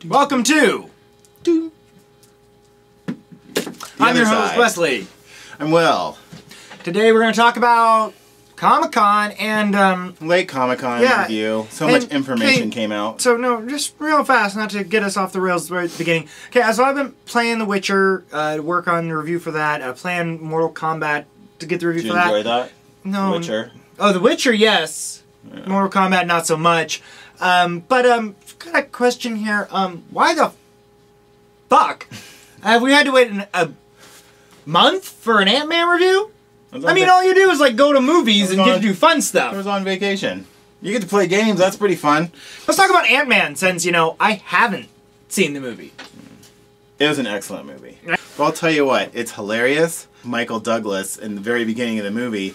Welcome to. I'm your host, Wesley. I'm Will. Today we're going to talk about Comic-Con and late Comic-Con review. So much information came out. So no, just real fast, not to get us off the rails right at the beginning. Okay, so I've been playing The Witcher, work on the review for that, playing Mortal Kombat to get the review for that. Did you enjoy that? No. The Witcher? Oh, The Witcher, yes. Yeah. Mortal Kombat, not so much. Got a question here. Why the fuck have we had to wait a month for an Ant-Man review? I mean, all you do is like go to movies and get to do fun stuff. I was on vacation. You get to play games. That's pretty fun. Let's talk about Ant-Man, since, you know, I haven't seen the movie. It was an excellent movie. But I'll tell you what, it's hilarious. Michael Douglas, in the very beginning of the movie,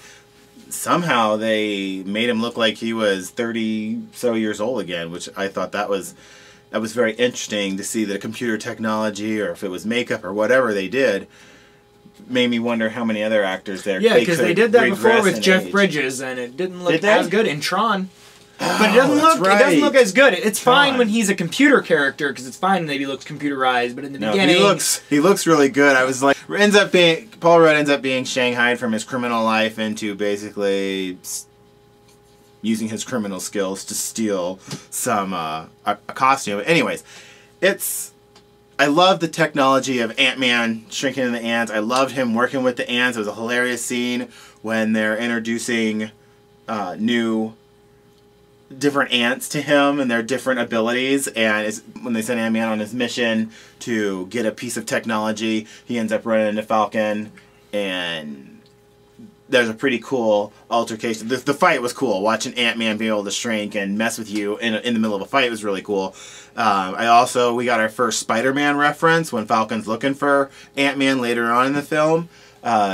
somehow they made him look like he was 30-so years old again, which I thought that was very interesting to see the computer technology, or if it was makeup or whatever they did. Made me wonder how many other actors there. Yeah, because they did that before with Jeff Bridges, and it didn't look as good in Tron. But it doesn't look. Right. It doesn't look as good. It's fine when he's a computer character, because it's fine that he looks computerized. But in the beginning, he looks really good. I was like, Paul Rudd ends up being shanghaied from his criminal life into basically using his criminal skills to steal some a costume. Anyways, I love the technology of Ant-Man shrinking into the ants. I loved him working with the ants. It was a hilarious scene when they're introducing new different ants to him and their different abilities. And when they send Ant-Man on his mission to get a piece of technology, he ends up running into Falcon, and there's a pretty cool altercation. The fight was cool. Watching Ant-Man be able to shrink and mess with you in the middle of a fight was really cool. We got our first Spider-Man reference when Falcon's looking for Ant-Man later on in the film.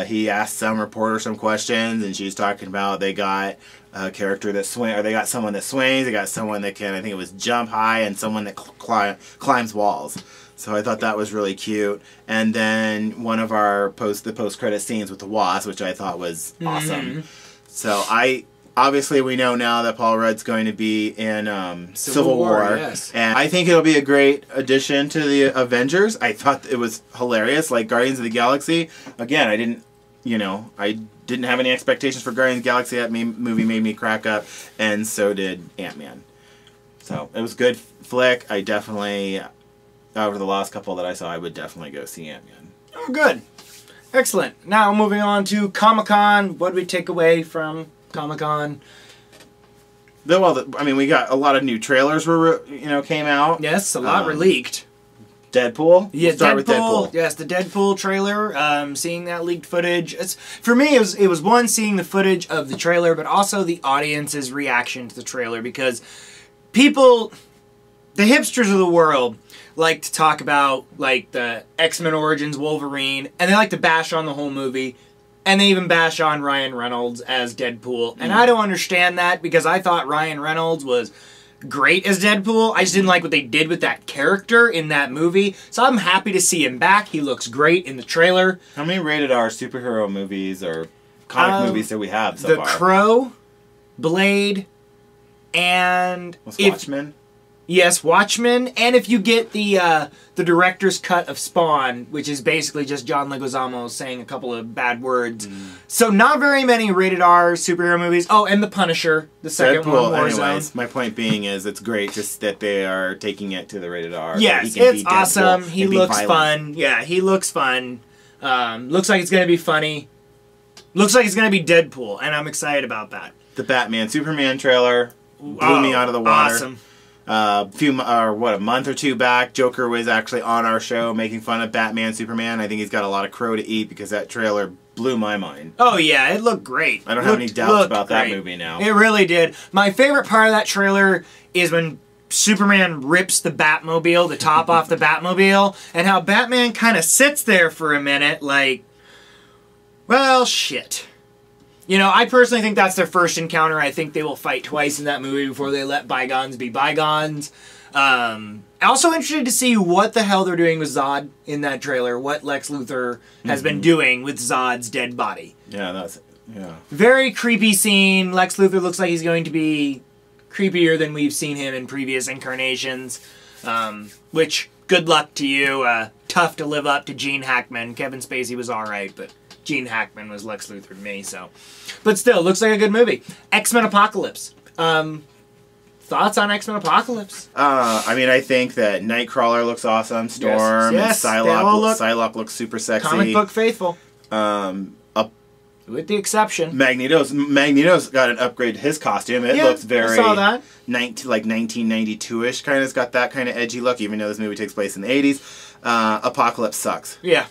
He asked some reporter some questions, and she's talking about they got a character that they got someone that swings, they got someone that can, I think it was jump high, and someone that climbs walls. So I thought that was really cute. And then one of our post-credit scenes with the Wasp, which I thought was awesome. So obviously we know now that Paul Rudd's going to be in Civil War. Yes. And I think it'll be a great addition to the Avengers. I thought it was hilarious, like Guardians of the Galaxy. Again, I didn't have any expectations for Guardians of the Galaxy. That movie made me crack up, and so did Ant-Man. So it was a good flick. I definitely, over the last couple that I saw, I would definitely go see Ant-Man. Oh, good. Excellent. Now moving on to Comic-Con. What did we take away from Comic-Con? We got a lot of new trailers came out. Yes, a lot were leaked. Deadpool? Yeah, we'll start with Deadpool. Yes, the Deadpool trailer, seeing that leaked footage. For me, it was one, seeing the footage of the trailer, but also the audience's reaction to the trailer, because people, the hipsters of the world, like to talk about like the X-Men Origins Wolverine, and they like to bash on the whole movie, and they even bash on Ryan Reynolds as Deadpool. And I don't understand that, because I thought Ryan Reynolds was great as Deadpool. I just didn't like what they did with that character in that movie. So I'm happy to see him back. He looks great in the trailer. How many rated R superhero movies or comic movies do we have so far? The Crow, Blade, and Watchmen? Yes, Watchmen, and if you get the director's cut of Spawn, which is basically just John Leguizamo saying a couple of bad words. So not very many rated R superhero movies. Oh, and The Punisher, the second one. Anyways, my point being is it's great just that they are taking it to the rated R. Yes, so it's awesome. He looks fun. Yeah, he looks fun. Looks like it's going to be funny. Looks like it's going to be Deadpool, and I'm excited about that. The Batman Superman trailer blew me out of the water. Awesome. A month or two back, Joker was actually on our show making fun of Batman Superman. I think he's got a lot of crow to eat, because that trailer blew my mind. Oh yeah, it looked great. I don't have any doubts about that movie now. It really did. My favorite part of that trailer is when Superman rips the Batmobile, the top off the Batmobile, and how Batman kind of sits there for a minute like, well, shit. You know, I personally think that's their first encounter. I think they will fight twice in that movie before they let bygones be bygones. Also interested to see what the hell they're doing with Zod in that trailer. What Lex Luthor has been doing with Zod's dead body. Yeah, Yeah. Very creepy scene. Lex Luthor looks like he's going to be creepier than we've seen him in previous incarnations. Which, good luck to you. Tough to live up to Gene Hackman. Kevin Spacey was alright, but Gene Hackman was Lex Luthor to me, so. But still, looks like a good movie. X-Men Apocalypse. Thoughts on X-Men Apocalypse? I mean, I think that Nightcrawler looks awesome. Storm yes, and Psylocke looks super sexy. Comic book faithful. With the exception. Magneto's got an upgrade to his costume. It looks very... I saw that. 1992-ish kind of. It's got that kind of edgy look, even though this movie takes place in the 80s. Apocalypse sucks. Yeah.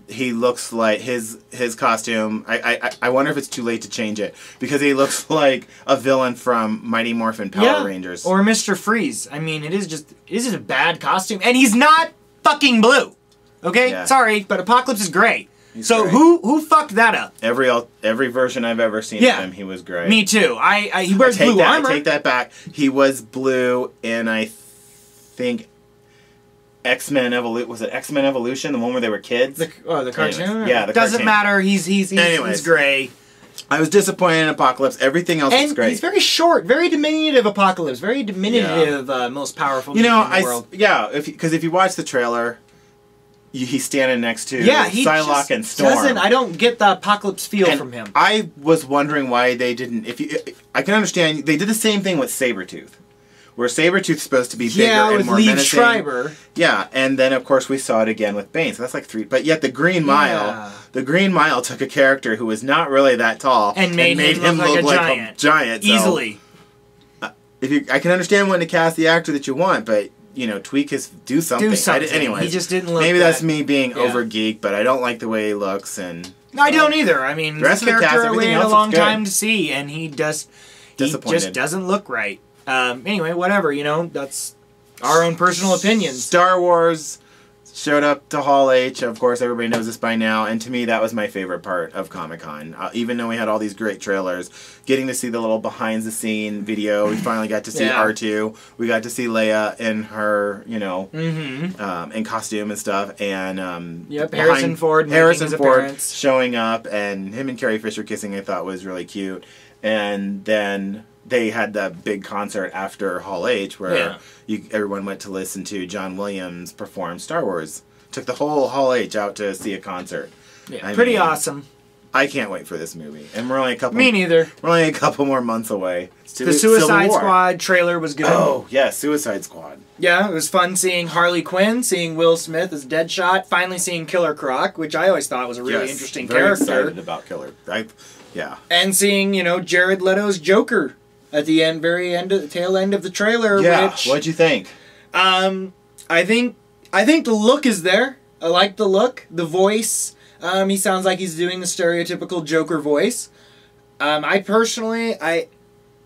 He looks like his costume. I wonder if it's too late to change it, because he looks like a villain from Mighty Morphin Power Rangers or Mr. Freeze. I mean, it is just a bad costume, and he's not fucking blue. Okay, sorry, but Apocalypse is gray. So who fucked that up? Every version I've ever seen of him, he was gray. Me too. He wears blue armor. I take that back. He was blue, and I think X-Men Evolution. Was it X-Men Evolution, the one where they were kids? The cartoon? Anyways, yeah, the doesn't cartoon. matter. He's gray. I was disappointed in Apocalypse. Everything else was great. He's very short, very diminutive. Apocalypse, very diminutive. Most powerful. You know, in the world. because if you watch the trailer, he's standing next to Psylocke and Storm. I don't get the Apocalypse feel from him. I was wondering why they didn't. I can understand they did the same thing with Sabretooth. Where Sabretooth's supposed to be bigger and more menacing. Schreiber. Yeah, and then of course we saw it again with Bane, so that's like 3. But yet the Green Mile took a character who was not really that tall and made him look like a giant. Easily. So, I can understand wanting to cast the actor that you want, but tweak his do something. Anyways, he just didn't look. Maybe that's me being over geek, but I don't like the way he looks, and I don't either. I mean, this character I waited a long time to see, and he just doesn't look right. Anyway, whatever, that's our own personal opinions. Star Wars showed up to Hall H. Of course, everybody knows this by now. And to me, that was my favorite part of Comic-Con. Even though we had all these great trailers, getting to see the little behind-the-scene video. We finally got to see R2. We got to see Leia in her, in costume and stuff. And Harrison Ford appearance. Showing up. And him and Carrie Fisher kissing, I thought was really cute. And then they had that big concert after Hall H where everyone went to listen to John Williams perform Star Wars. Took the whole Hall H out to see a concert. Yeah, pretty awesome. I can't wait for this movie. And we're only a couple... Me neither. We're only a couple more months away. The Suicide Squad trailer was good. Oh, yeah, Suicide Squad. Yeah, it was fun seeing Harley Quinn, seeing Will Smith as Deadshot, finally seeing Killer Croc, which I always thought was a really interesting character. Very excited about Killer. And seeing, Jared Leto's Joker at the tail end of the trailer. Yeah, which, what'd you think? I think the look is there. I like the look, the voice. He sounds like he's doing the stereotypical Joker voice. I personally, I'm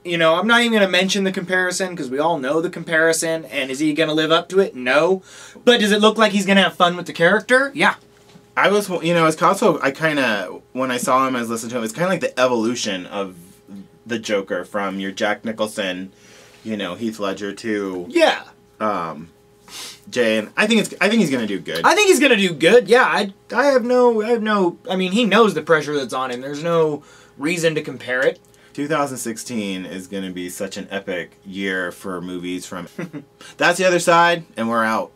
not even going to mention the comparison because we all know the comparison. And is he going to live up to it? No. But does it look like he's going to have fun with the character? Yeah. I was, it's also, when I saw him, I was listening to him, it's kind of like the evolution of the Joker from your Jack Nicholson, Heath Ledger to Jay, and I think he's gonna do good. I think he's gonna do good. Yeah, I have no. I mean, he knows the pressure that's on him. There's no reason to compare it. 2016 is gonna be such an epic year for movies. From That's the Other Side, and we're out.